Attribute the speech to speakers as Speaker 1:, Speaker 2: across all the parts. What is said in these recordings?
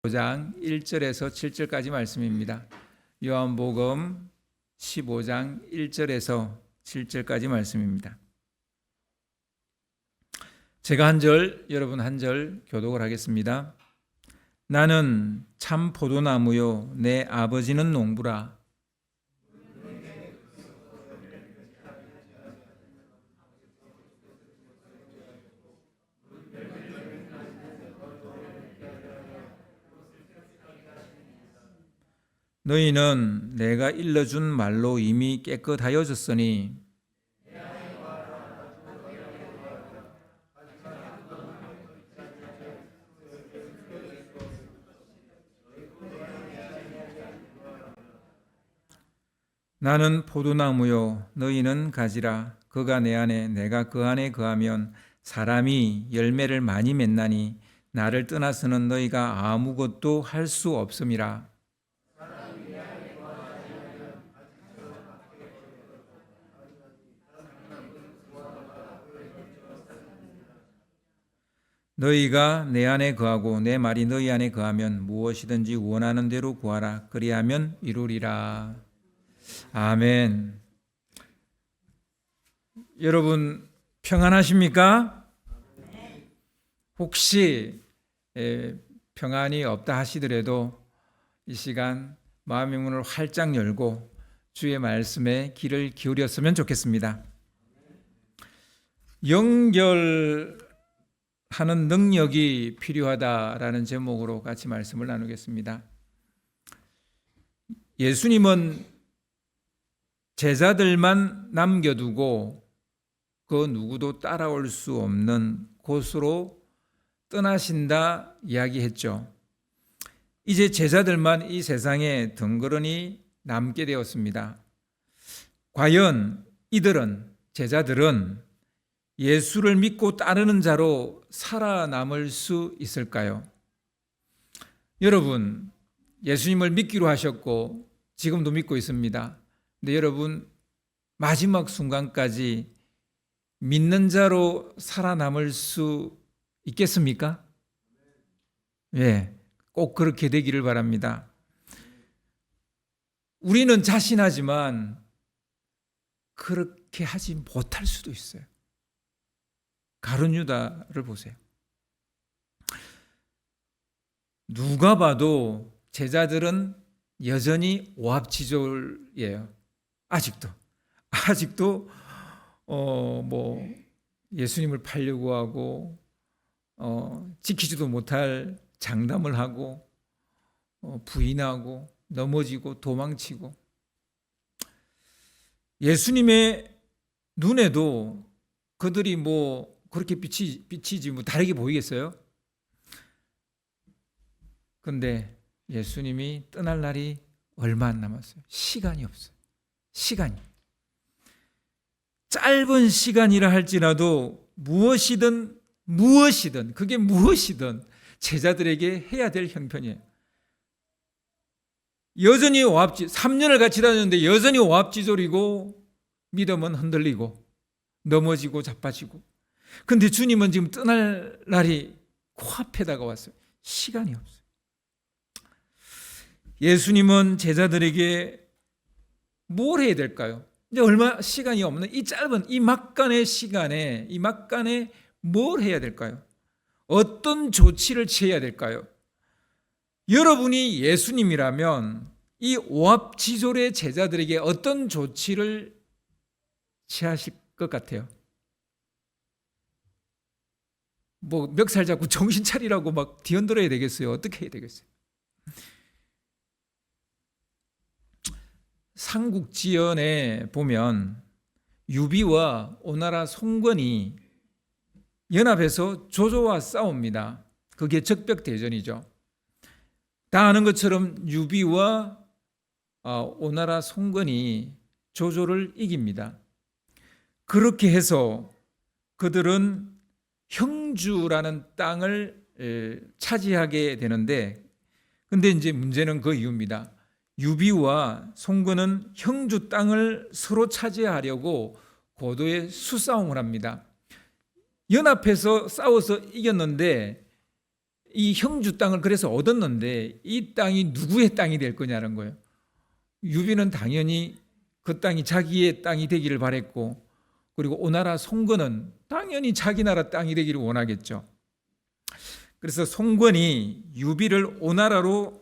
Speaker 1: 15장 1절에서 7절까지 말씀입니다. 요한복음 15장 1절에서 7절까지 말씀입니다. 제가 한 절, 여러분 한 절 교독을 하겠습니다. 나는 참 포도나무요 내 아버지는 농부라. 너희는 내가 일러준 말로 이미 깨끗하여졌으니 나는 포도나무요 너희는 가지라. 그가 내 안에 내가 그 안에 거하면 사람이 열매를 많이 맺나니 나를 떠나서는 너희가 아무것도 할 수 없음이라. 너희가 내 안에 거하고 내 말이 너희 안에 거하면 무엇이든지 원하는 대로 구하라. 그리하면 이루리라. 아멘. 여러분 평안하십니까? 혹시 평안이 없다 하시더라도 이 시간 마음의 문을 활짝 열고 주의 말씀에 귀를 기울였으면 좋겠습니다. 연결하는 능력이 필요하다라는 제목으로 같이 말씀을 나누겠습니다. 예수님은 제자들만 남겨두고 그 누구도 따라올 수 없는 곳으로 떠나신다 이야기했죠. 이제 제자들만 이 세상에 덩그러니 남게 되었습니다. 과연 이들은, 제자들은 예수를 믿고 따르는 자로 살아남을 수 있을까요? 여러분, 예수님을 믿기로 하셨고 지금도 믿고 있습니다. 근데 여러분, 마지막 순간까지 믿는 자로 살아남을 수 있겠습니까? 예, 꼭 그렇게 되기를 바랍니다. 우리는 자신하지만 그렇게 하지 못할 수도 있어요. 가룟 유다를 보세요. 누가 봐도 제자들은 여전히 오합지졸이에요. 아직도 예수님을 팔려고 하고 지키지도 못할 장담을 하고 부인하고 넘어지고 도망치고, 예수님의 눈에도 그들이 그렇게 비치지 다르게 보이겠어요? 근데 예수님이 떠날 날이 얼마 안 남았어요. 시간이 없어요. 짧은 시간이라 할지라도 무엇이든 그게 무엇이든 제자들에게 해야 될 형편이에요. 여전히 3년을 같이 다녔는데 여전히 오합지졸이고 믿음은 흔들리고 넘어지고 자빠지고. 근데 주님은 지금 떠날 날이 코앞에 다가왔어요. 시간이 없어요. 예수님은 제자들에게 뭘 해야 될까요? 이제 얼마 시간이 없는 이 짧은 이 막간의 시간에 뭘 해야 될까요? 어떤 조치를 취해야 될까요? 여러분이 예수님이라면 이 오합지졸의 제자들에게 어떤 조치를 취하실 것 같아요? 멱살 잡고 정신 차리라고 막 뒤흔들어야 되겠어요? 어떻게 해야 되겠어요? 삼국지연에 보면 유비와 오나라 송건이 연합해서 조조와 싸웁니다. 그게 적벽대전이죠. 다 아는 것처럼 유비와 오나라 송건이 조조를 이깁니다. 그렇게 해서 그들은 형주라는 땅을 차지하게 되는데, 근데 이제 문제는 그 이유입니다. 유비와 송건은 형주 땅을 서로 차지하려고 고도의 수싸움을 합니다. 연합해서 싸워서 이겼는데 이 형주 땅을 그래서 얻었는데 이 땅이 누구의 땅이 될 거냐는 거예요. 유비는 당연히 그 땅이 자기의 땅이 되기를 바랬고, 그리고 오나라 송건은 당연히 자기 나라 땅이 되기를 원하겠죠. 그래서 송건이 유비를 오나라로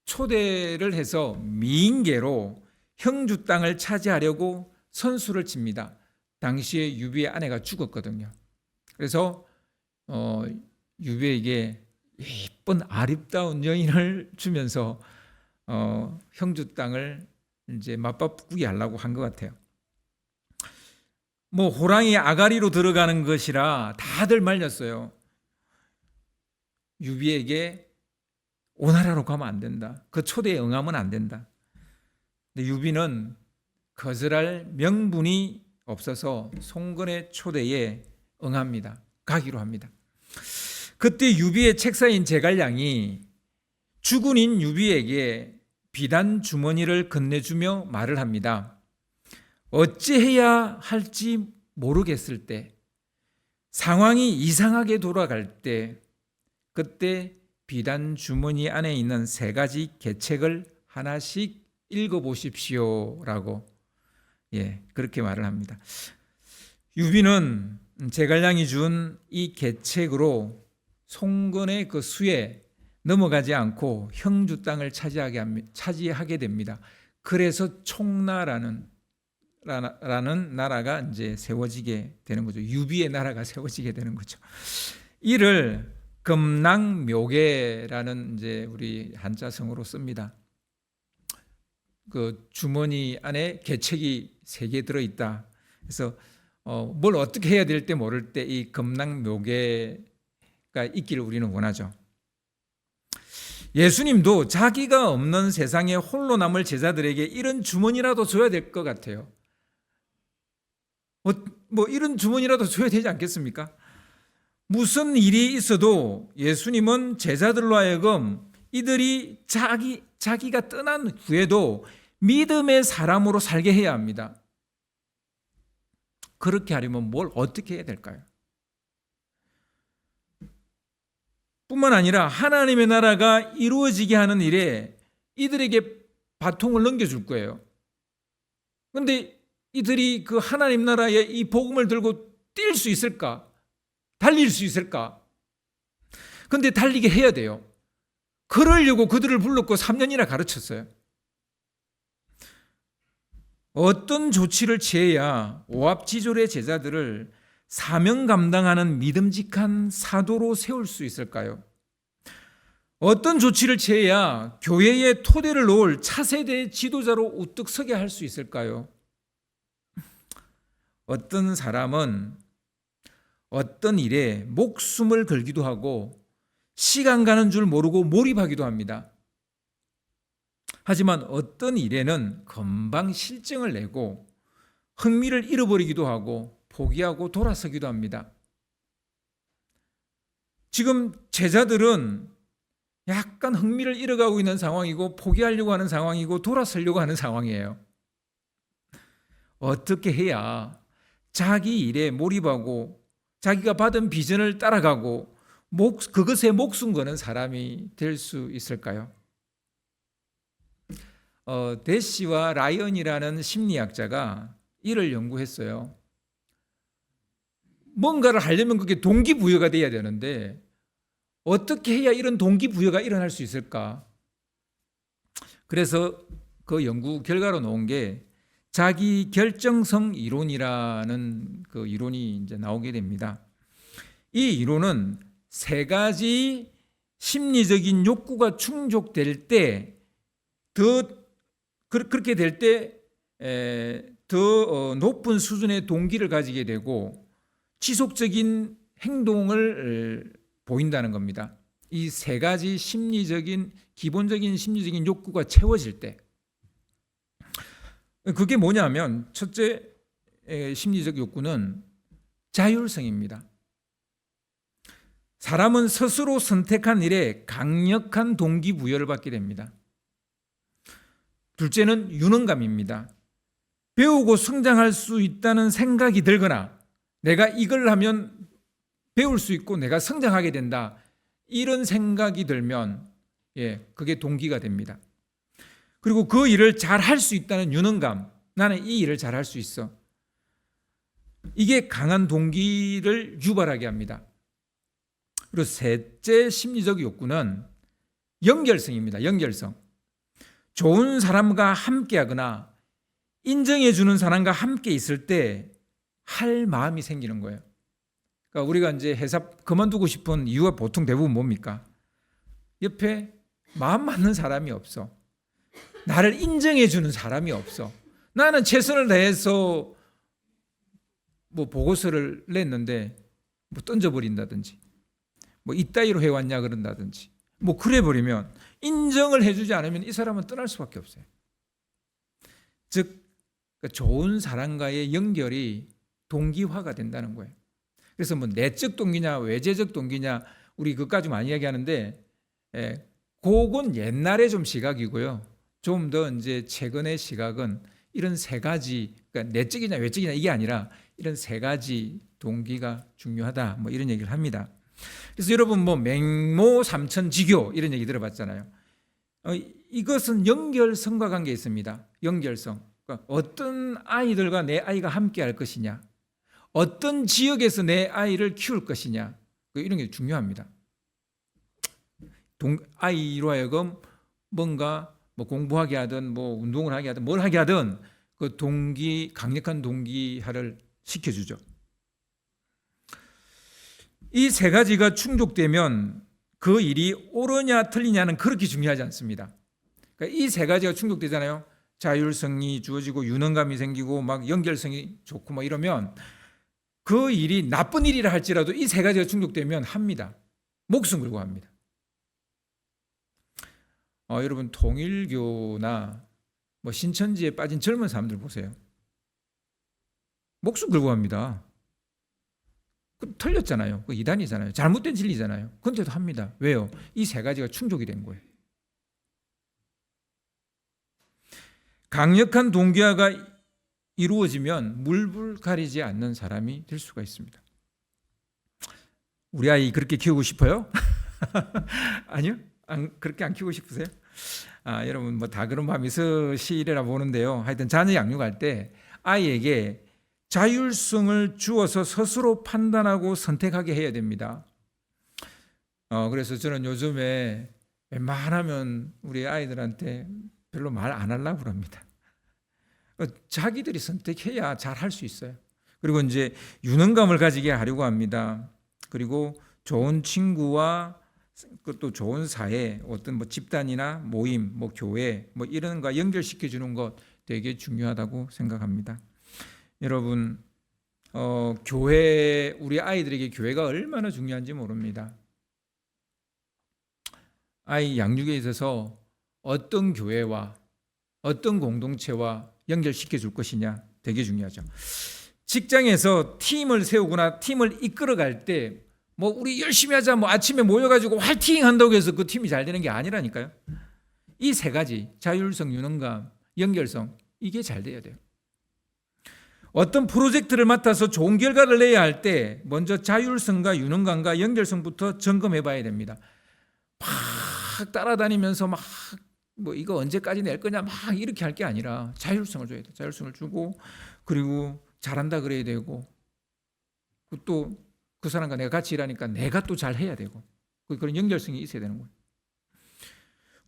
Speaker 1: 초대를 해서 미인계로 형주 땅을 차지하려고 선수를 칩니다. 당시에 유비의 아내가 죽었거든요. 그래서 유비에게 예쁜 아름다운 여인을 주면서 형주 땅을 이제 맞바꾸게 하려고 한 것 같아요. 뭐 호랑이 아가리로 들어가는 것이라 다들 말렸어요. 유비에게 오나라로 가면 안 된다. 그 초대에 응하면 안 된다. 근데 유비는 거절할 명분이 없어서 송건의 초대에 응합니다. 가기로 합니다. 그때 유비의 책사인 제갈량이 주군인 유비에게 비단 주머니를 건네주며 말을 합니다. 어찌해야 할지 모르겠을 때, 상황이 이상하게 돌아갈 때, 그때 비단 주머니 안에 있는 3가지 계책을 하나씩 읽어보십시오라고 그렇게 말을 합니다. 유비는 제갈량이 준 이 계책으로 송건의 그 수에 넘어가지 않고 형주 땅을 차지하게 됩니다. 그래서 총나라는 나라가 이제 세워지게 되는 거죠. 유비의 나라가 세워지게 되는 거죠. 이를 금낭묘계라는 이제 우리 한자성어로 씁니다. 그 주머니 안에 계책이 3개 들어 있다. 그래서 뭘 어떻게 해야 될지 모를 때 이 금낭묘계가 있기를 우리는 원하죠. 예수님도 자기가 없는 세상에 홀로 남을 제자들에게 이런 주머니라도 줘야 될 것 같아요. 뭐 이런 주머니라도 줘야 되지 않겠습니까? 무슨 일이 있어도 예수님은 제자들로 하여금 이들이 자기가 떠난 후에도 믿음의 사람으로 살게 해야 합니다. 그렇게 하려면 뭘 어떻게 해야 될까요? 뿐만 아니라 하나님의 나라가 이루어지게 하는 일에 이들에게 바통을 넘겨줄 거예요. 그런데 이들이 그 하나님 나라의 이 복음을 들고 뛸 수 있을까? 달릴 수 있을까? 그런데 달리게 해야 돼요. 그러려고 그들을 불렀고 3년이나 가르쳤어요. 어떤 조치를 취해야 오합지졸의 제자들을 사명 감당하는 믿음직한 사도로 세울 수 있을까요? 어떤 조치를 취해야 교회의 토대를 놓을 차세대 지도자로 우뚝 서게 할 수 있을까요? 어떤 사람은 어떤 일에 목숨을 걸기도 하고 시간 가는 줄 모르고 몰입하기도 합니다. 하지만 어떤 일에는 금방 실증을 내고 흥미를 잃어버리기도 하고 포기하고 돌아서기도 합니다. 지금 제자들은 약간 흥미를 잃어가고 있는 상황이고 포기하려고 하는 상황이고 돌아서려고 하는 상황이에요. 어떻게 해야 자기 일에 몰입하고 자기가 받은 비전을 따라가고 그것에 목숨 거는 사람이 될 수 있을까요? 데시와 라이언이라는 심리학자가 이를 연구했어요. 뭔가를 하려면 그게 동기부여가 돼야 되는데 어떻게 해야 이런 동기부여가 일어날 수 있을까? 그래서 그 연구 결과로 나온 게 자기 결정성 이론이라는 그 이론이 이제 나오게 됩니다. 이 이론은 3가지 심리적인 욕구가 충족될 때 그렇게 될 때 더 높은 수준의 동기를 가지게 되고 지속적인 행동을 보인다는 겁니다. 이 3가지 기본적인 심리적인 욕구가 채워질 때, 그게 뭐냐면 첫째 심리적 욕구는 자율성입니다. 사람은 스스로 선택한 일에 강력한 동기부여를 받게 됩니다. 둘째는 유능감입니다. 배우고 성장할 수 있다는 생각이 들거나 내가 이걸 하면 배울 수 있고 내가 성장하게 된다, 이런 생각이 들면 그게 동기가 됩니다. 그리고 그 일을 잘 할 수 있다는 유능감, 나는 이 일을 잘 할 수 있어. 이게 강한 동기를 유발하게 합니다. 그리고 셋째 심리적 욕구는 연결성입니다. 연결성. 좋은 사람과 함께하거나 인정해 주는 사람과 함께 있을 때 할 마음이 생기는 거예요. 그러니까 우리가 이제 회사 그만두고 싶은 이유가 보통 대부분 뭡니까? 옆에 마음 맞는 사람이 없어. 나를 인정해 주는 사람이 없어. 나는 최선을 다해서 뭐 보고서를 냈는데 뭐 던져버린다든지 뭐 이따위로 해왔냐 그런다든지 뭐 그래버리면 인정을 해주지 않으면 이 사람은 떠날 수밖에 없어요. 즉 좋은 사람과의 연결이 동기화가 된다는 거예요. 그래서 뭐 내적 동기냐 외재적 동기냐 우리 그까지 많이 이야기하는데 그건 옛날에 좀 시각이고요. 좀 더 이제 최근의 시각은 이런 세 가지, 그러니까 내적이냐 외적이냐 이게 아니라 이런 세 가지 동기가 중요하다. 뭐 이런 얘기를 합니다. 그래서 여러분 뭐 맹모 삼천지교 이런 얘기 들어봤잖아요. 이것은 연결성과 관계 있습니다. 연결성. 그러니까 어떤 아이들과 내 아이가 함께 할 것이냐, 어떤 지역에서 내 아이를 키울 것이냐, 이런 게 중요합니다. 아이로 하여금 뭔가 뭐 공부하게 하든 뭐 운동을 하게 하든 뭘 하게 하든 그 동기, 강력한 동기화를 시켜주죠. 이 세 가지가 충족되면 그 일이 옳으냐 틀리냐는 그렇게 중요하지 않습니다. 그러니까 이 세 가지가 충족되잖아요. 자율성이 주어지고 유능감이 생기고 막 연결성이 좋고 막 이러면 그 일이 나쁜 일이라 할지라도 이 세 가지가 충족되면 합니다. 목숨 걸고 합니다. 여러분 통일교나 뭐 신천지에 빠진 젊은 사람들 보세요. 목숨 걸고 합니다. 틀렸잖아요. 그 이단이잖아요. 잘못된 진리잖아요. 그런데도 합니다. 왜요? 이 세 가지가 충족이 된 거예요. 강력한 동기화가 이루어지면 물불 가리지 않는 사람이 될 수가 있습니다. 우리 아이 그렇게 키우고 싶어요? 아니요? 그렇게 안 키우고 싶으세요? 여러분 뭐 다 그런 마음이 있으시리라 보는데요. 하여튼 자녀 양육할 때 아이에게 자율성을 주어서 스스로 판단하고 선택하게 해야 됩니다. 그래서 저는 요즘에 웬만하면 우리 아이들한테 별로 말 안 하려고 그럽니다. 자기들이 선택해야 잘 할 수 있어요. 그리고 이제 유능감을 가지게 하려고 합니다. 그리고 좋은 친구와 또 좋은 사회, 어떤 뭐 집단이나 모임, 뭐 교회, 뭐 이런 거 연결시켜 주는 것 되게 중요하다고 생각합니다. 여러분, 교회, 우리 아이들에게 교회가 얼마나 중요한지 모릅니다. 아이 양육에 있어서 어떤 교회와 어떤 공동체와 연결시켜 줄 것이냐 되게 중요하죠. 직장에서 팀을 세우거나 팀을 이끌어갈 때 뭐 우리 열심히 하자 뭐 아침에 모여가지고 화이팅 한다고 해서 그 팀이 잘 되는 게 아니라니까요. 이 세 가지 자율성, 유능감, 연결성 이게 잘 돼야 돼요. 어떤 프로젝트를 맡아서 좋은 결과를 내야 할 때 먼저 자율성과 유능감과 연결성부터 점검해 봐야 됩니다. 막 따라다니면서 막 뭐 이거 언제까지 낼 거냐 막 이렇게 할 게 아니라 자율성을 줘야 돼. 자율성을 주고 그리고 잘한다 그래야 되고 또 그 사람과 내가 같이 일하니까 내가 또 잘해야 되고 그런 연결성이 있어야 되는 거예요.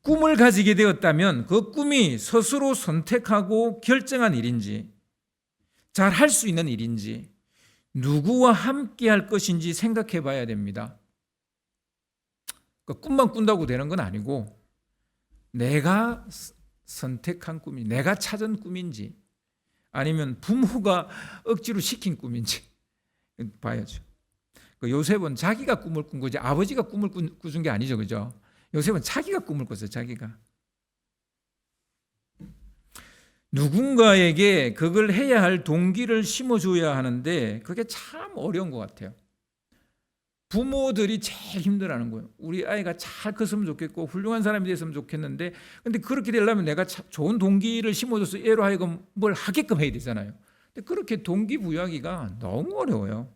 Speaker 1: 꿈을 가지게 되었다면 그 꿈이 스스로 선택하고 결정한 일인지 잘 할 수 있는 일인지 누구와 함께 할 것인지 생각해 봐야 됩니다. 꿈만 꾼다고 되는 건 아니고 내가 선택한 꿈이 내가 찾은 꿈인지 아니면 부모가 억지로 시킨 꿈인지 봐야죠. 요셉은 자기가 꿈을 꾼 거지 아버지가 꿈을 꾸준 게 아니죠. 그죠? 요셉은 자기가 꿈을 꿨어요. 자기가. 누군가에게 그걸 해야 할 동기를 심어줘야 하는데 그게 참 어려운 것 같아요. 부모들이 제일 힘들어하는 거예요. 우리 아이가 잘 컸으면 좋겠고 훌륭한 사람이 됐으면 좋겠는데 근데 그렇게 되려면 내가 좋은 동기를 심어줘서 애로 하여금 뭘 하게끔 해야 되잖아요. 근데 그렇게 동기부여하기가 너무 어려워요.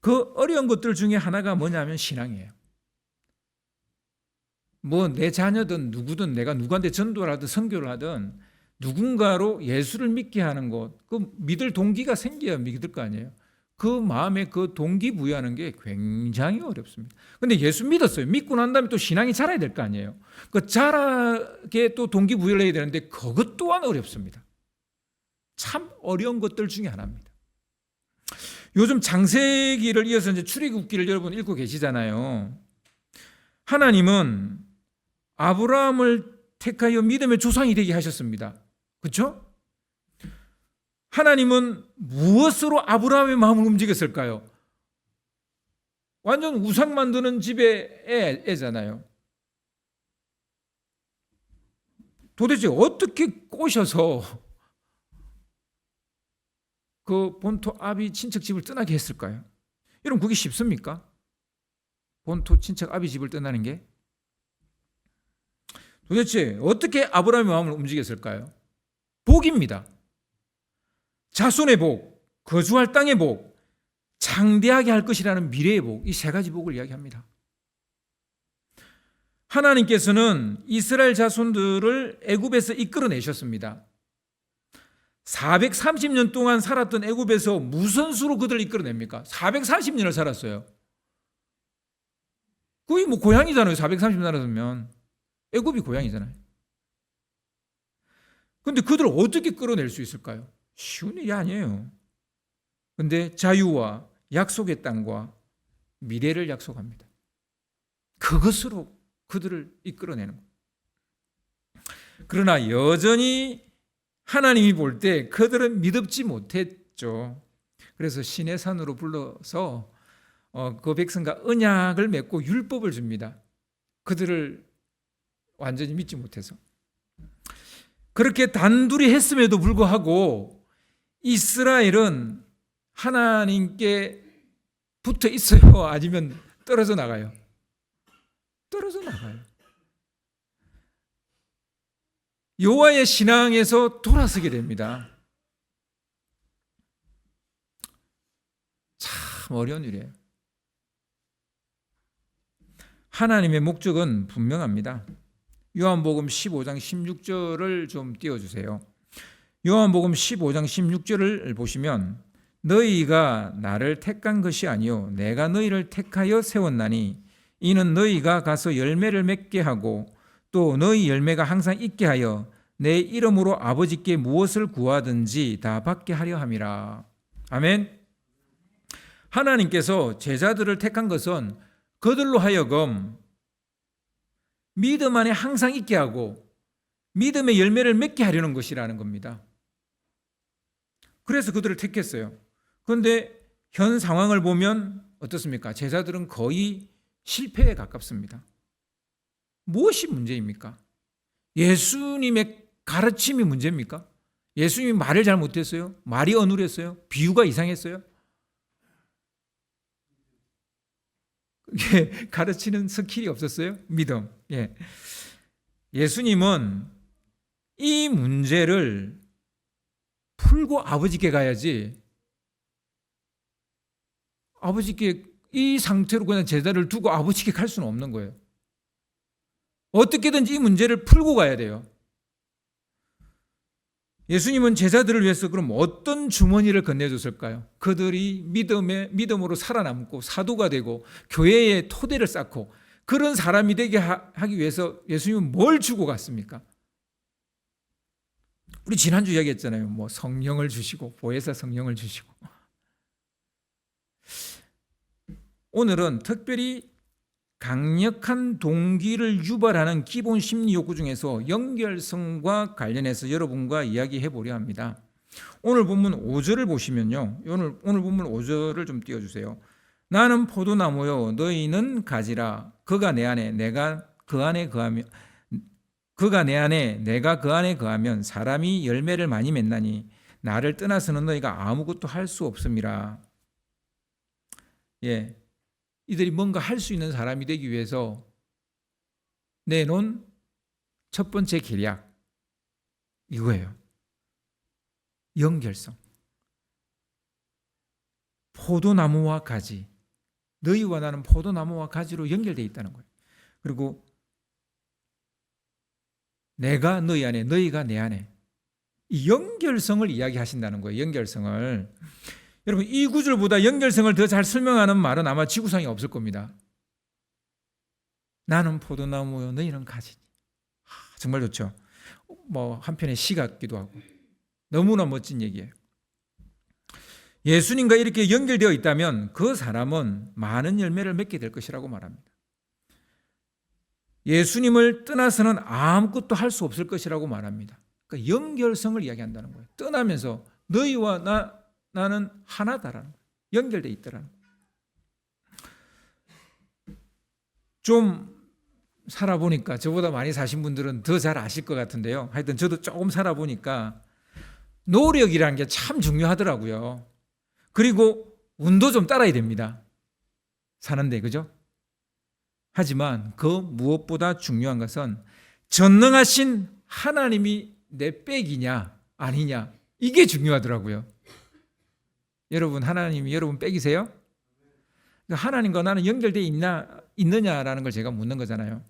Speaker 1: 그 어려운 것들 중에 하나가 뭐냐면 신앙이에요. 뭐 내 자녀든 누구든 내가 누구한테 전도를 하든 선교를 하든 누군가로 예수를 믿게 하는 것, 그 믿을 동기가 생겨야 믿을 거 아니에요. 그 마음에 그 동기부여하는 게 굉장히 어렵습니다. 근데 예수 믿었어요. 믿고 난 다음에 또 신앙이 자라야 될 거 아니에요. 그 자라게 또 동기부여를 해야 되는데 그것 또한 어렵습니다. 참 어려운 것들 중에 하나입니다. 요즘 창세기를 이어서 이제 출애굽기를 여러분 읽고 계시잖아요. 하나님은 아브라함을 택하여 믿음의 조상이 되게 하셨습니다. 그렇죠? 하나님은 무엇으로 아브라함의 마음을 움직였을까요? 완전 우상 만드는 집의 애잖아요. 도대체 어떻게 꼬셔서 그 본토 아비 친척 집을 떠나게 했을까요? 여러분 그게 쉽습니까? 본토 친척 아비 집을 떠나는 게? 도대체 어떻게 아브라함의 마음을 움직였을까요? 복입니다. 자손의 복, 거주할 땅의 복, 장대하게 할 것이라는 미래의 복, 이 세 가지 복을 이야기합니다. 하나님께서는 이스라엘 자손들을 애굽에서 이끌어내셨습니다. 430년 동안 살았던 애굽에서 무슨 수로 그들을 이끌어냅니까? 440년을 살았어요. 거의 뭐 고향이잖아요. 430년 살았으면 애굽이 고향이잖아요. 그런데 그들을 어떻게 끌어낼 수 있을까요? 쉬운 일이 아니에요. 그런데 자유와 약속의 땅과 미래를 약속합니다. 그것으로 그들을 이끌어내는 거예요. 그러나 여전히 하나님이 볼 때 그들은 믿음지 못했죠. 그래서 신의 산으로 불러서 그 백성과 언약을 맺고 율법을 줍니다. 그들을 완전히 믿지 못해서. 그렇게 단둘이 했음에도 불구하고 이스라엘은 하나님께 붙어 있어요? 아니면 떨어져 나가요? 떨어져 나가요. 여호와의 신앙에서 돌아서게 됩니다. 참 어려운 일이에요. 하나님의 목적은 분명합니다. 요한복음 15장 16절을 좀 띄워주세요. 요한복음 15장 16절을 보시면 너희가 나를 택한 것이 아니요 내가 너희를 택하여 세웠나니 이는 너희가 가서 열매를 맺게 하고 또 너희 열매가 항상 있게 하여 내 이름으로 아버지께 무엇을 구하든지 다 받게 하려 함이라. 아멘. 하나님께서 제자들을 택한 것은 그들로 하여금 믿음 안에 항상 있게 하고 믿음의 열매를 맺게 하려는 것이라는 겁니다. 그래서 그들을 택했어요. 그런데 현 상황을 보면 어떻습니까? 제자들은 거의 실패에 가깝습니다. 무엇이 문제입니까? 예수님의 가르침이 문제입니까? 예수님이 말을 잘못했어요? 말이 어눌했어요? 비유가 이상했어요? 가르치는 스킬이 없었어요? 믿음. 예수님은 이 문제를 풀고 아버지께 가야지 아버지께 이 상태로 그냥 제자를 두고 아버지께 갈 수는 없는 거예요. 어떻게든지 이 문제를 풀고 가야 돼요. 예수님은 제자들을 위해서 그럼 어떤 주머니를 건네줬을까요? 그들이 믿음으로 살아남고 사도가 되고 교회의 토대를 쌓고 그런 사람이 되게 하기 위해서 예수님은 뭘 주고 갔습니까? 우리 지난주 이야기했잖아요. 뭐 성령을 주시고 보혜사 성령을 주시고. 오늘은 특별히 강력한 동기를 유발하는 기본 심리 욕구 중에서 연결성과 관련해서 여러분과 이야기해 보려 합니다. 오늘 본문 5절을 보시면요. 오늘 본문 5절을 좀 띄워주세요. 나는 포도나무요 너희는 가지라. 그가 내 안에 내가 그 안에 거하면 내가 그 안에 거하면 사람이 열매를 많이 맺나니 나를 떠나서는 너희가 아무것도 할 수 없음이라. 이들이 뭔가 할 수 있는 사람이 되기 위해서 내놓은 첫 번째 계략 이거예요. 연결성. 포도나무와 가지. 너희와 나는 포도나무와 가지로 연결되어 있다는 거예요. 그리고 내가 너희 안에, 너희가 내 안에. 이 연결성을 이야기하신다는 거예요. 연결성을. 여러분, 이 구절보다 연결성을 더 잘 설명하는 말은 아마 지구상에 없을 겁니다. 나는 포도나무요, 너희는 가지니. 정말 좋죠. 한편의 시 같기도 하고 너무나 멋진 얘기예요. 예수님과 이렇게 연결되어 있다면 그 사람은 많은 열매를 맺게 될 것이라고 말합니다. 예수님을 떠나서는 아무것도 할 수 없을 것이라고 말합니다. 그러니까 연결성을 이야기한다는 거예요. 떠나면서 너희와 나는 하나다라는 거예요. 연결되어 있더라는 거예요. 좀 살아보니까, 저보다 많이 사신 분들은 더 잘 아실 것 같은데요. 하여튼 저도 조금 살아보니까 노력이라는 게 참 중요하더라고요. 그리고 운도 좀 따라야 됩니다. 사는데, 그죠? 하지만 그 무엇보다 중요한 것은 전능하신 하나님이 내 백이냐 아니냐, 이게 중요하더라고요. 여러분, 하나님이 여러분 백이세요? 하나님과 나는 연결되어 있느냐라는 걸 제가 묻는 거잖아요.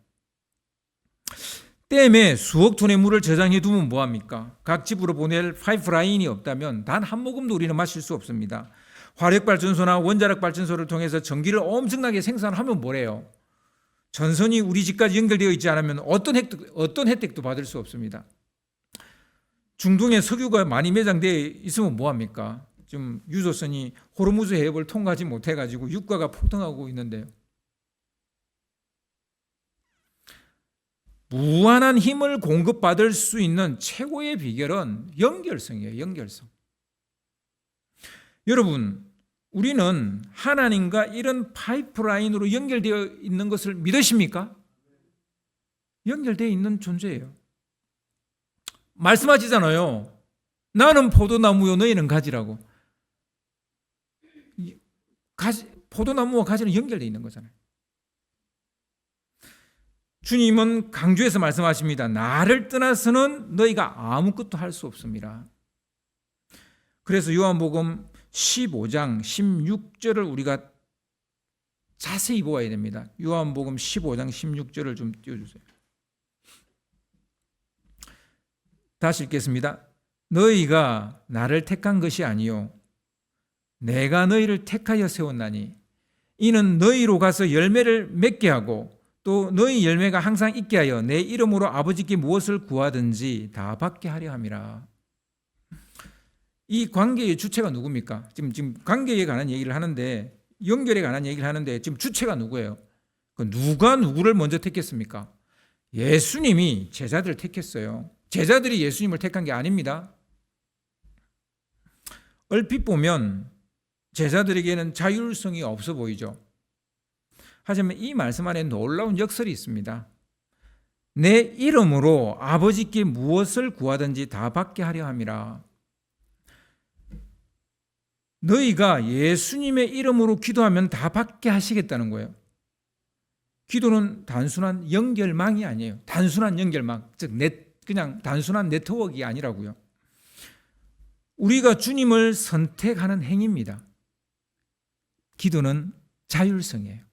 Speaker 1: 댐에 수억 톤의 물을 저장해 두면 뭐합니까? 각 집으로 보낼 파이프라인이 없다면 단 한 모금도 우리는 마실 수 없습니다. 화력발전소나 원자력발전소를 통해서 전기를 엄청나게 생산하면 뭐래요? 전선이 우리 집까지 연결되어 있지 않으면 어떤 혜택도 받을 수 없습니다. 중동에 석유가 많이 매장되어 있으면 뭐합니까? 지금 유조선이 호르무즈 해협을 통과하지 못해가지고 유가가 폭등하고 있는데요. 무한한 힘을 공급받을 수 있는 최고의 비결은 연결성이에요. 연결성. 여러분, 우리는 하나님과 이런 파이프라인으로 연결되어 있는 것을 믿으십니까? 연결되어 있는 존재예요. 말씀하시잖아요. 나는 포도나무요, 너희는 가지라고. 포도나무와 가지는 연결되어 있는 거잖아요. 주님은 강조해서 말씀하십니다. 나를 떠나서는 너희가 아무것도 할 수 없습니다. 그래서 요한복음 15장 16절을 우리가 자세히 보아야 됩니다. 요한복음 15장 16절을 좀 띄워주세요. 다시 읽겠습니다. 너희가 나를 택한 것이 아니요 내가 너희를 택하여 세웠나니 이는 너희로 가서 열매를 맺게 하고 또 너희 열매가 항상 있게 하여 내 이름으로 아버지께 무엇을 구하든지 다 받게 하려 함이라. 이 관계의 주체가 누굽니까? 지금 관계에 관한 얘기를 하는데, 연결에 관한 얘기를 하는데 지금 주체가 누구예요? 누가 누구를 먼저 택했습니까? 예수님이 제자들을 택했어요. 제자들이 예수님을 택한 게 아닙니다. 얼핏 보면 제자들에게는 자율성이 없어 보이죠. 하지만 이 말씀 안에 놀라운 역설이 있습니다. 내 이름으로 아버지께 무엇을 구하든지 다 받게 하려 함이라. 너희가 예수님의 이름으로 기도하면 다 받게 하시겠다는 거예요. 기도는 단순한 연결망이 아니에요. 단순한 연결망, 즉 그냥 단순한 네트워크가 아니라고요. 우리가 주님을 선택하는 행위입니다. 기도는 자율성이에요.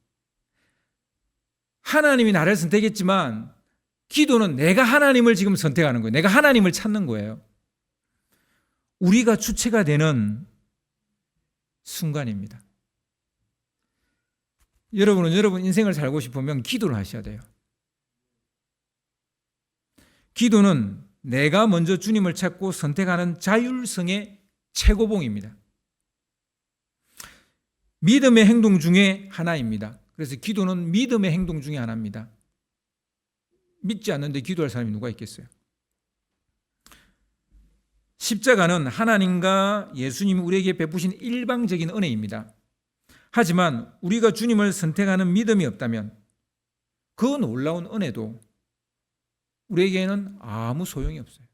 Speaker 1: 하나님이 나를 선택했지만 기도는 내가 하나님을 지금 선택하는 거예요. 내가 하나님을 찾는 거예요. 우리가 주체가 되는 순간입니다. 여러분은 여러분 인생을 살고 싶으면 기도를 하셔야 돼요. 기도는 내가 먼저 주님을 찾고 선택하는 자율성의 최고봉입니다. 믿음의 행동 중에 하나입니다. 그래서 기도는 믿음의 행동 중에 하나입니다. 믿지 않는데 기도할 사람이 누가 있겠어요? 십자가는 하나님과 예수님이 우리에게 베푸신 일방적인 은혜입니다. 하지만 우리가 주님을 선택하는 믿음이 없다면 그 놀라운 은혜도 우리에게는 아무 소용이 없어요.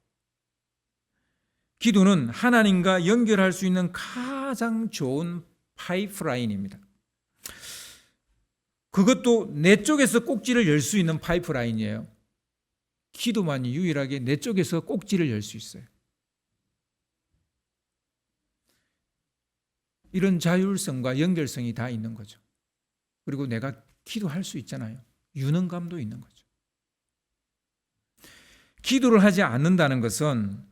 Speaker 1: 기도는 하나님과 연결할 수 있는 가장 좋은 파이프라인입니다. 그것도 내 쪽에서 꼭지를 열 수 있는 파이프라인이에요. 기도만이 유일하게 내 쪽에서 꼭지를 열 수 있어요. 이런 자율성과 연결성이 다 있는 거죠. 그리고 내가 기도할 수 있잖아요. 유능감도 있는 거죠. 기도를 하지 않는다는 것은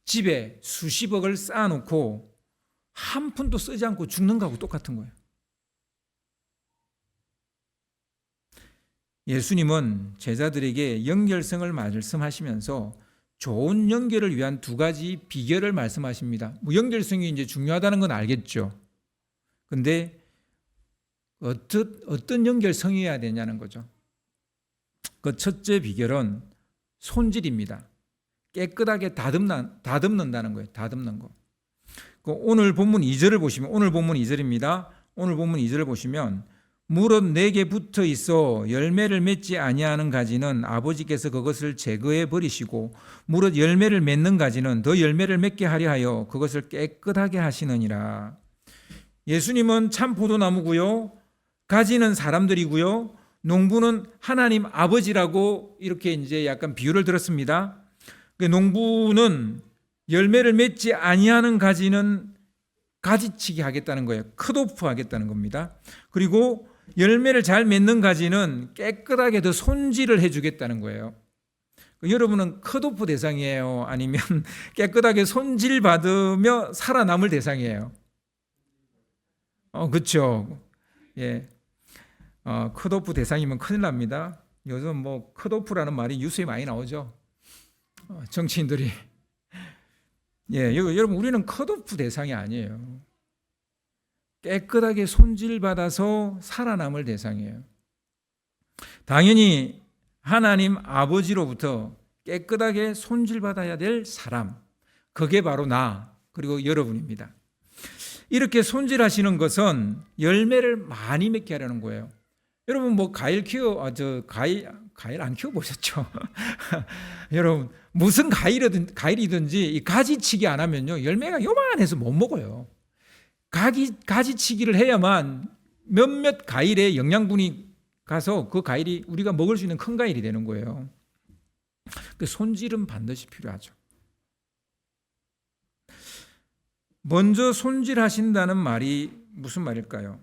Speaker 1: 집에 수십억을 쌓아놓고 한 푼도 쓰지 않고 죽는 거하고 똑같은 거예요. 예수님은 제자들에게 연결성을 말씀하시면서 좋은 연결을 위한 두 가지 비결을 말씀하십니다. 뭐 연결성이 이제 중요하다는 건 알겠죠. 근데 어떤 연결성이어야 되냐는 거죠. 그 첫째 비결은 손질입니다. 깨끗하게 다듬는다는 거예요. 다듬는 거. 오늘 본문 2절을 보시면, 오늘 본문 2절입니다. 오늘 본문 2절을 보시면, 무릇 내게 붙어 있어 열매를 맺지 아니하는 가지는 아버지께서 그것을 제거해 버리시고, 무릇 열매를 맺는 가지는 더 열매를 맺게 하려 하여 그것을 깨끗하게 하시느니라. 예수님은 참 포도나무고요, 가지는 사람들이고요, 농부는 하나님 아버지라고 이렇게 이제 약간 비유를 들었습니다. 농부는 열매를 맺지 아니하는 가지는 가지치기 하겠다는 거예요. 컷오프 하겠다는 겁니다. 그리고 열매를 잘 맺는 가지는 깨끗하게 더 손질을 해주겠다는 거예요. 여러분은 컷오프 대상이에요? 아니면 깨끗하게 손질받으며 살아남을 대상이에요? 그렇죠. 예. 컷오프 대상이면 큰일 납니다. 요즘 뭐 컷오프라는 말이 뉴스에 많이 나오죠. 정치인들이. 예, 여러분 우리는 컷오프 대상이 아니에요. 깨끗하게 손질받아서 살아남을 대상이에요. 당연히 하나님 아버지로부터 깨끗하게 손질받아야 될 사람, 그게 바로 나 그리고 여러분입니다. 이렇게 손질하시는 것은 열매를 많이 맺게 하려는 거예요. 여러분 뭐 과일 안 키워보셨죠? 여러분 무슨 과일이든지 이 가지치기 안 하면요 열매가 요만해서 못 먹어요. 가지치기를 해야만 몇몇 과일에 영양분이 가서 그 과일이 우리가 먹을 수 있는 큰 과일이 되는 거예요. 그 손질은 반드시 필요하죠. 먼저 손질하신다는 말이 무슨 말일까요?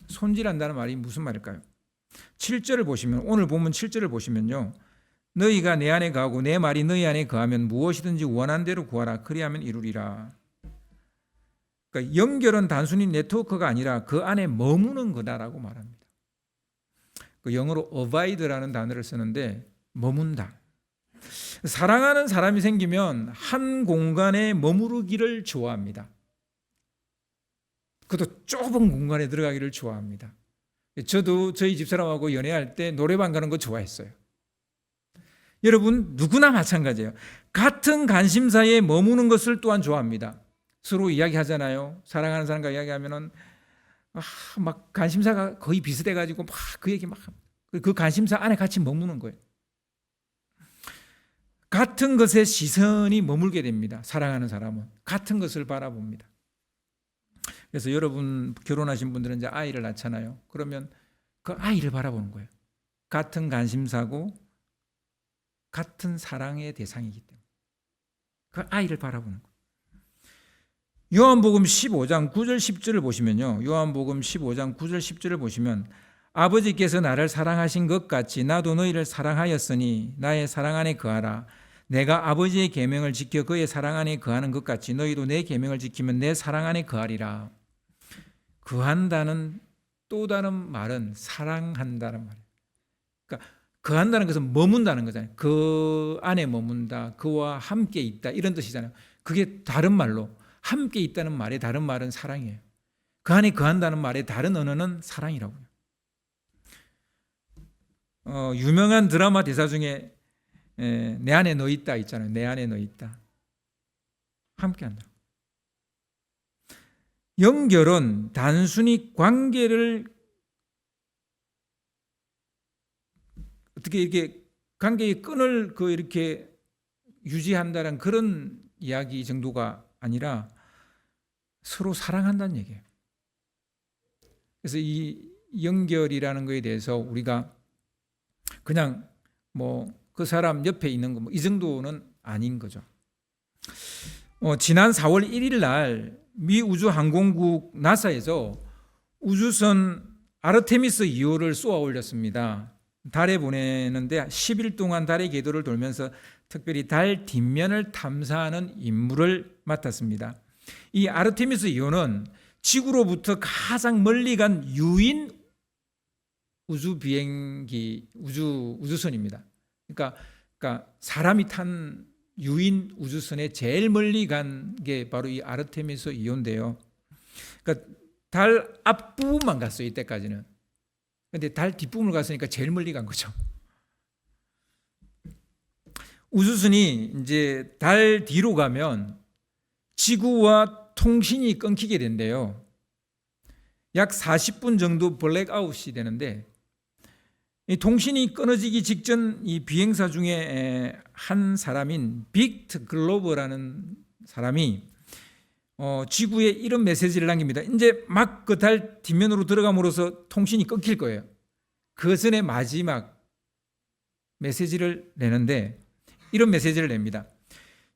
Speaker 1: 손질한다는 말이 무슨 말일까요? 7절을 보시면, 오늘 본문 7절을 보시면요, 너희가 내 안에 거하고 내 말이 너희 안에 거하면 무엇이든지 원한 대로 구하라. 그리하면 이루리라. 그러니까 연결은 단순히 네트워크가 아니라 그 안에 머무는 거다라고 말합니다. 그 영어로 abide라는 단어를 쓰는데 머문다. 사랑하는 사람이 생기면 한 공간에 머무르기를 좋아합니다. 그것도 좁은 공간에 들어가기를 좋아합니다. 저도 저희 집사람하고 연애할 때 노래방 가는 거 좋아했어요. 여러분 누구나 마찬가지예요. 같은 관심사에 머무는 것을 또한 좋아합니다. 서로 이야기하잖아요. 사랑하는 사람과 이야기하면은 막 관심사가 거의 비슷해가지고 막 그 얘기 그 관심사 안에 같이 머무는 거예요. 같은 것에 시선이 머물게 됩니다. 사랑하는 사람은 같은 것을 바라봅니다. 그래서 여러분 결혼하신 분들은 이제 아이를 낳잖아요. 그러면 그 아이를 바라보는 거예요. 같은 관심사고 같은 사랑의 대상이기 때문에 그 아이를 바라보는 거예요. 요한복음 15장 9절 10절을 보시면요. 요한복음 15장 9절 10절을 보시면 아버지께서 나를 사랑하신 것 같이 나도 너희를 사랑하였으니 나의 사랑 안에 거하라. 내가 아버지의 계명을 지켜 그의 사랑 안에 거하는 것 같이 너희도 내 계명을 지키면 내 사랑 안에 거하리라. 거한다는 또 다른 말은 사랑한다는 말이에요. 그러니까 거한다는 것은 머문다는 거잖아요. 그 안에 머문다, 그와 함께 있다 이런 뜻이잖아요. 그게 다른 말로 함께 있다는 말의 다른 말은 사랑이에요. 그 안에 거한다는 말의 다른 언어는 사랑이라고요. 유명한 드라마 대사 중에 내 안에 너 있다 있잖아요. 내 안에 너 있다. 함께한다. 연결은 단순히 관계를 어떻게 이렇게 관계의 끈을 이렇게 유지한다는 그런 이야기 정도가 아니라 서로 사랑한다는 얘기예요. 그래서 이 연결이라는 것에 대해서 우리가 그냥 뭐 그 사람 옆에 있는 거 이 정도는 아닌 거죠. 지난 4월 1일 날 미 우주항공국 나사에서 우주선 아르테미스 2호를 쏘아 올렸습니다. 달에 보내는데 10일 동안 달의 궤도를 돌면서 특별히 달 뒷면을 탐사하는 임무를 맡았습니다. 이 아르테미스 2호는 지구로부터 가장 멀리 간 유인 우주 비행기 우주선입니다. 그러니까 사람이 탄 유인 우주선에 제일 멀리 간 게 바로 이 아르테미스 2호인데요. 그러니까 달 앞부분만 갔어요, 이때까지는. 근데 달 뒷부분을 갔으니까 제일 멀리 간 거죠. 우주선이 이제 달 뒤로 가면 지구와 통신이 끊기게 된대요. 약 40분 정도 블랙아웃이 되는데, 이 통신이 끊어지기 직전 이 비행사 중에 한 사람인 빅트 글로버라는 사람이 지구에 이런 메시지를 남깁니다. 이제 막 그 달 뒷면으로 들어감으로써 통신이 끊길 거예요. 그 전에 마지막 메시지를 내는데 이런 메시지를 냅니다.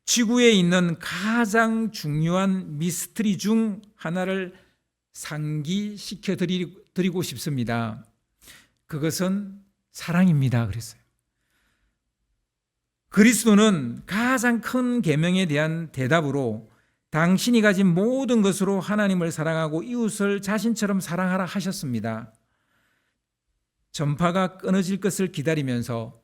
Speaker 1: 지구에 있는 가장 중요한 미스터리 중 하나를 상기시켜 드리고 싶습니다. 그것은 사랑입니다. 그랬어요. 그리스도는 가장 큰 계명에 대한 대답으로 당신이 가진 모든 것으로 하나님을 사랑하고 이웃을 자신처럼 사랑하라 하셨습니다. 전파가 끊어질 것을 기다리면서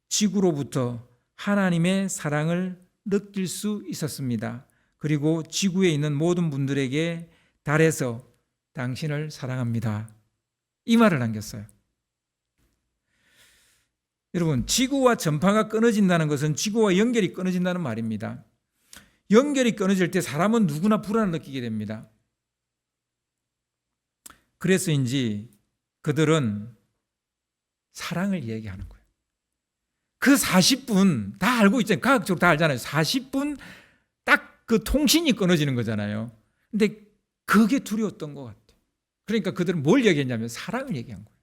Speaker 1: 지구로부터 하나님의 사랑을 느낄 수 있었습니다. 그리고 지구에 있는 모든 분들에게 달에서 당신을 사랑합니다. 이 말을 남겼어요. 여러분, 지구와 전파가 끊어진다는 것은 지구와 연결이 끊어진다는 말입니다. 연결이 끊어질 때 사람은 누구나 불안을 느끼게 됩니다. 그래서인지 그들은 사랑을 얘기하는 거예요. 그 40분 다 알고 있잖아요. 과학적으로 다 알잖아요. 40분 딱 그 통신이 끊어지는 거잖아요. 근데 그게 두려웠던 것 같아요. 그러니까 그들은 뭘 얘기했냐면 사랑을 얘기한 거예요.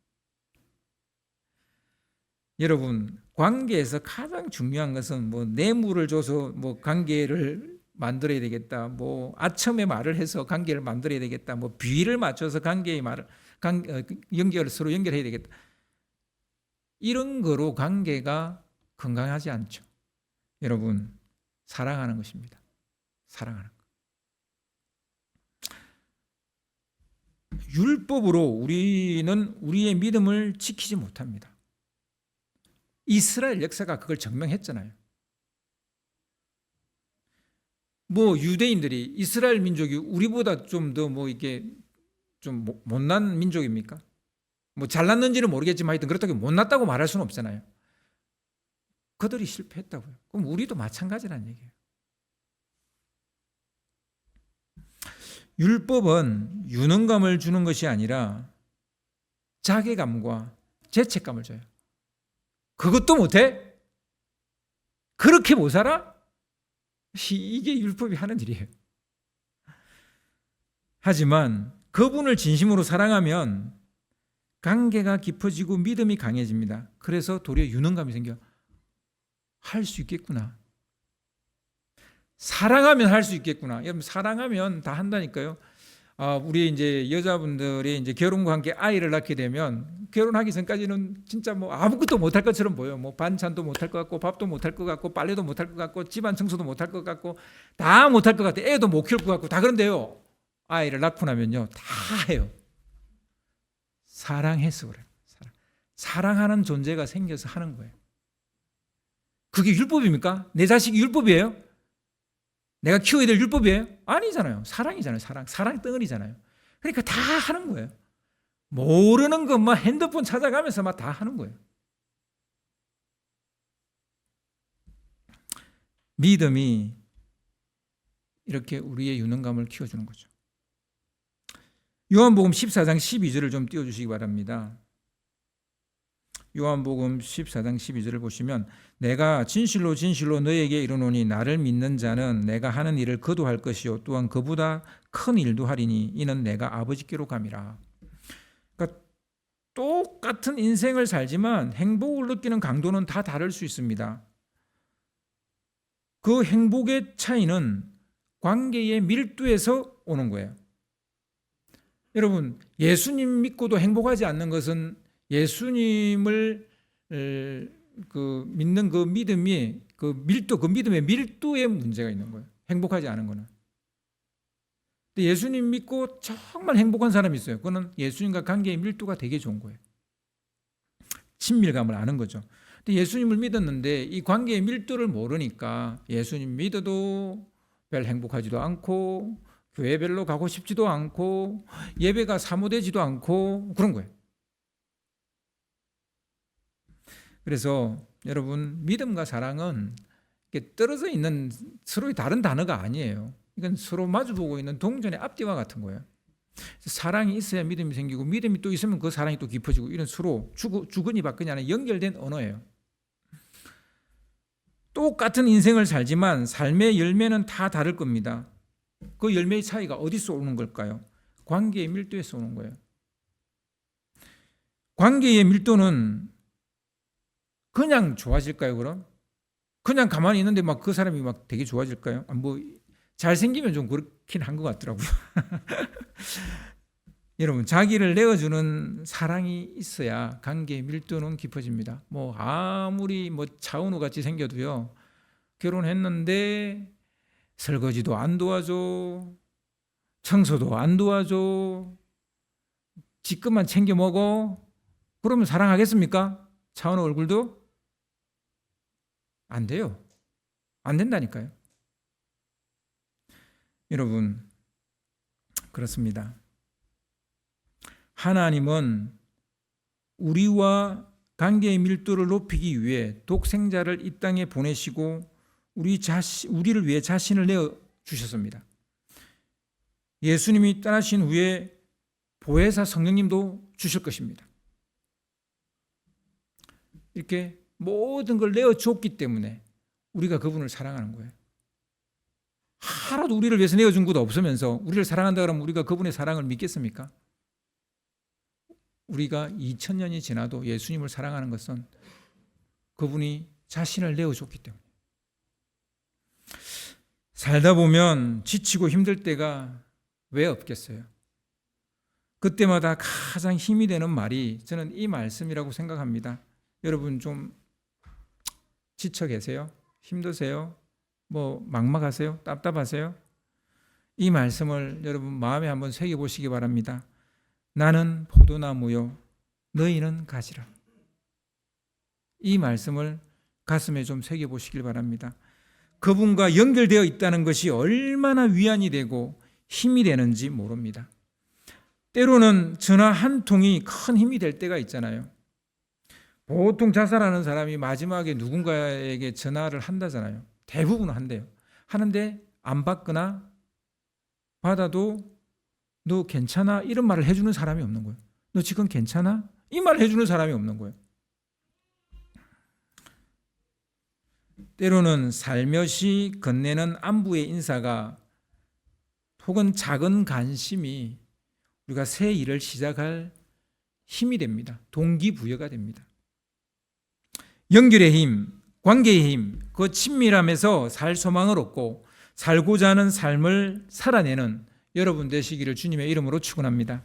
Speaker 1: 여러분, 관계에서 가장 중요한 것은 뭐 뇌물을 줘서 뭐 관계를 만들어야 되겠다, 뭐 아첨의 말을 해서 관계를 만들어야 되겠다, 뭐 비위를 맞춰서 관계의 말을 연결을 서로 연결해야 되겠다. 이런 거로 관계가 건강하지 않죠. 여러분, 사랑하는 것입니다. 사랑하는 것. 율법으로 우리는 우리의 믿음을 지키지 못합니다. 이스라엘 역사가 그걸 증명했잖아요. 뭐 유대인들이 이스라엘 민족이 우리보다 좀 더 뭐 이게 좀 못난 민족입니까? 뭐 잘났는지는 모르겠지만 하여튼 그렇다고 못났다고 말할 수는 없잖아요. 그들이 실패했다고요. 그럼 우리도 마찬가지라는 얘기예요. 율법은 유능감을 주는 것이 아니라 자괴감과 죄책감을 줘요. 그것도 못해? 그렇게 못 살아? 이게 율법이 하는 일이에요. 하지만 그분을 진심으로 사랑하면 관계가 깊어지고 믿음이 강해집니다. 그래서 도리어 유능감이 생겨. 할 수 있겠구나. 사랑하면 할 수 있겠구나. 여러분, 사랑하면 다 한다니까요. 우리 이제 여자분들이 이제 결혼과 함께 아이를 낳게 되면 결혼하기 전까지는 진짜 뭐 아무것도 못할 것처럼 보여요. 뭐 반찬도 못할 것 같고, 밥도 못할 것 같고, 빨래도 못할 것 같고, 집안 청소도 못할 것 같고, 다 못할 것 같아. 애도 못 키울 것 같고, 다 그런데요. 아이를 낳고 나면요, 다 해요. 사랑해서 그래요. 사랑하는 존재가 생겨서 하는 거예요. 그게 율법입니까? 내 자식이 율법이에요? 내가 키워야 될 율법이에요? 아니잖아요. 사랑이잖아요. 사랑 덩어리잖아요. 그러니까 다 하는 거예요. 모르는 것만 핸드폰 찾아가면서 막 다 하는 거예요. 믿음이 이렇게 우리의 유능감을 키워주는 거죠. 요한복음 14장 12절을 좀 띄워주시기 바랍니다. 요한복음 14장 12절을 보시면 내가 진실로 진실로 너에게 이르노니 나를 믿는 자는 내가 하는 일을 그도 할 것이요 또한 그보다 큰 일도 하리니 이는 내가 아버지께로 감이라. 그러니까 똑같은 인생을 살지만 행복을 느끼는 강도는 다 다를 수 있습니다. 그 행복의 차이는 관계의 밀도에서 오는 거예요. 여러분, 예수님 믿고도 행복하지 않는 것은 예수님을 그 믿는 그 믿음이 그 믿음의 밀도에 문제가 있는 거예요. 행복하지 않은 거는. 근데 예수님 믿고 정말 행복한 사람이 있어요. 그거는 예수님과 관계의 밀도가 되게 좋은 거예요. 친밀감을 아는 거죠. 근데 예수님을 믿었는데 이 관계의 밀도를 모르니까 예수님 믿어도 별 행복하지도 않고 교회 별로 가고 싶지도 않고 예배가 사모되지도 않고 그런 거예요. 그래서 여러분, 믿음과 사랑은 이렇게 떨어져 있는 서로 다른 단어가 아니에요. 이건 서로 마주보고 있는 동전의 앞뒤와 같은 거예요. 사랑이 있어야 믿음이 생기고 믿음이 또 있으면 그 사랑이 또 깊어지고 이런 서로 주거니 받거니 하는 연결된 언어예요. 똑같은 인생을 살지만 삶의 열매는 다 다를 겁니다. 그 열매의 차이가 어디서 오는 걸까요? 관계의 밀도에서 오는 거예요. 관계의 밀도는 그냥 좋아질까요, 그럼? 그냥 가만히 있는데 막 그 사람이 막 되게 좋아질까요? 뭐 잘생기면 좀 그렇긴 한 것 같더라고요. 여러분, 자기를 내어주는 사랑이 있어야 관계의 밀도는 깊어집니다. 뭐 아무리 뭐 차은우 같이 생겨도요, 결혼했는데 설거지도 안 도와줘, 청소도 안 도와줘, 지 것만 챙겨 먹어. 그러면 사랑하겠습니까? 차은우 얼굴도? 안 돼요. 안 된다니까요. 여러분, 그렇습니다. 하나님은 우리와 관계의 밀도를 높이기 위해 독생자를 이 땅에 보내시고 우리를 위해 자신을 내어 주셨습니다. 예수님이 떠나신 후에 보혜사 성령님도 주실 것입니다. 이렇게 모든 걸 내어 줬기 때문에 우리가 그분을 사랑하는 거예요. 하나도 우리를 위해서 내어준 것도 없으면서 우리를 사랑한다 그러면 우리가 그분의 사랑을 믿겠습니까? 우리가 2000년이 지나도 예수님을 사랑하는 것은 그분이 자신을 내어줬기 때문에. 살다 보면 지치고 힘들 때가 왜 없겠어요? 그때마다 가장 힘이 되는 말이 저는 이 말씀이라고 생각합니다. 여러분 좀 지쳐 계세요? 힘드세요? 뭐 막막하세요? 답답하세요? 이 말씀을 여러분 마음에 한번 새겨보시기 바랍니다. 나는 포도나무요 너희는 가지라. 이 말씀을 가슴에 좀 새겨보시길 바랍니다. 그분과 연결되어 있다는 것이 얼마나 위안이 되고 힘이 되는지 모릅니다. 때로는 전화 한 통이 큰 힘이 될 때가 있잖아요. 보통 자살하는 사람이 마지막에 누군가에게 전화를 한다잖아요. 대부분 한대요. 하는데 안 받거나 받아도 너 괜찮아? 이런 말을 해주는 사람이 없는 거예요. 너 지금 괜찮아? 이 말을 해주는 사람이 없는 거예요. 때로는 살며시 건네는 안부의 인사가 혹은 작은 관심이 우리가 새 일을 시작할 힘이 됩니다. 동기부여가 됩니다. 연결의 힘, 관계의 힘, 그 친밀함에서 살 소망을 얻고 살고자 하는 삶을 살아내는 여러분 되시기를 주님의 이름으로 축원합니다.